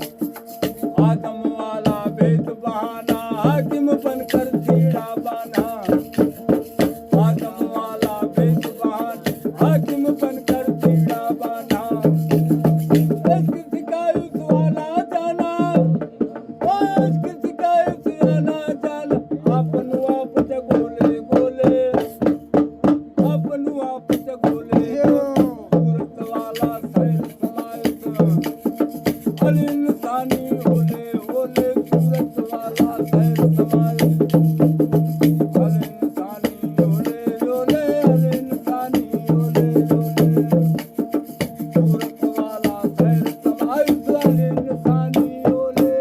आदम वाला भेद बहाना हाकिम बनकर छेड़ा बाना आदम वाला भेद बहाना हाकिम बनकर छेड़ा बाना किसी का उस वाला जाना किसी का उस आना जाना आपनु आप जगोले गोले आपनु आप जगोले सूरत वाला सैर समाये अल इंसानी होले होले सूरत वाला सैर समाये अल इंसानी होले होले अल इंसानी होले होले सूरत वाला सैर समाये अल इंसानी होले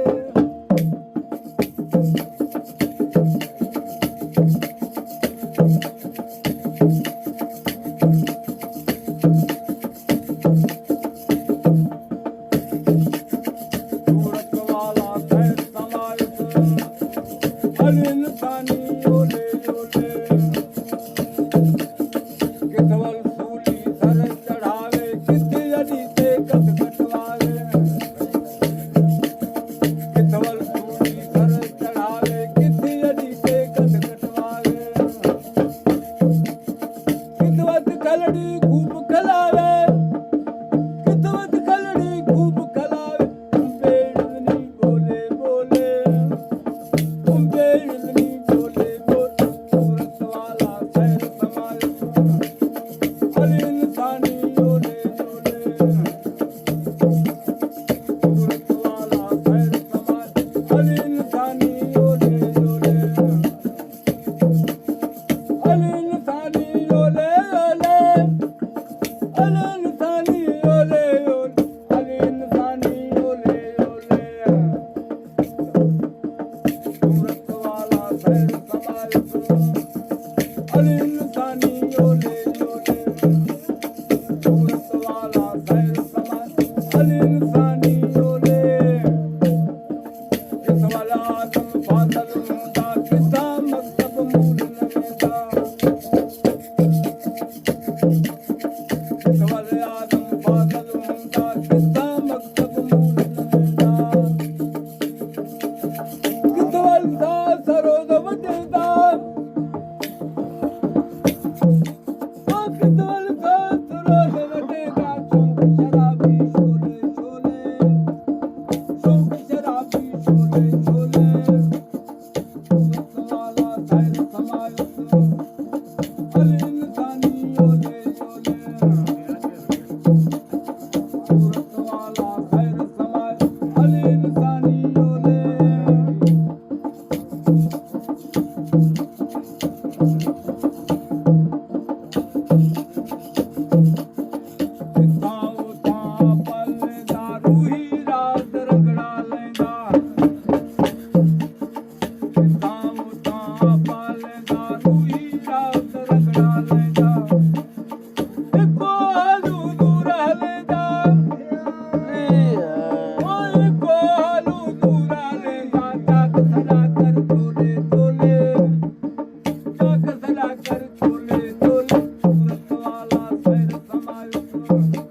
सूरत वाला सैर समाये अल इंसानी होले होले कितवल सूली सर चढ़ावे किति अडी से कट कटवावे कितवल सूली सर चढ़ावे किति अडी से कट कटवावे कितवत कलड़ी खूब खलावे कितवत कलड़ी खूब खलावे बेड़नी बोले बोले बेड़नी बोले बोले सूरत वाला सैर समाये अल इंसानी होले होले सूरत वाला सैर समाये अल इंसानी होले होले अल इंसानी होले होले अल इंसानी होले होले अल इंसानी होले होले सूरत वाला सैर समाये अल इंसानी होले होले सूरत वाला सैर समाये अल इंसानी होले इस वाला आदम फादल मुंदा किसा मकतब मूल नमेदा इस वाले आदम फादल मुंदा किसा मकतब मूल नमेदा कितवल सा सरोद वजदा कितवल सा सरोद वजदा शौक शराबी शोले शोले शौक शराबी शोले शोले सूरत वाला सैर समाये अल इंसानी होले होले सूरत वाला सैर समाये अल इंसानी होले कितां उतां पलदा रूही रात रगड़ा लैंदा कितां उतां पलदा रूही रात रगड़ा लैंदा इको हालू दूर हलदा इको हालू दूर हलदा जाग सदा कर तोले तोले जाग सदा कर तोले तोले सूरत वाला सैर समाये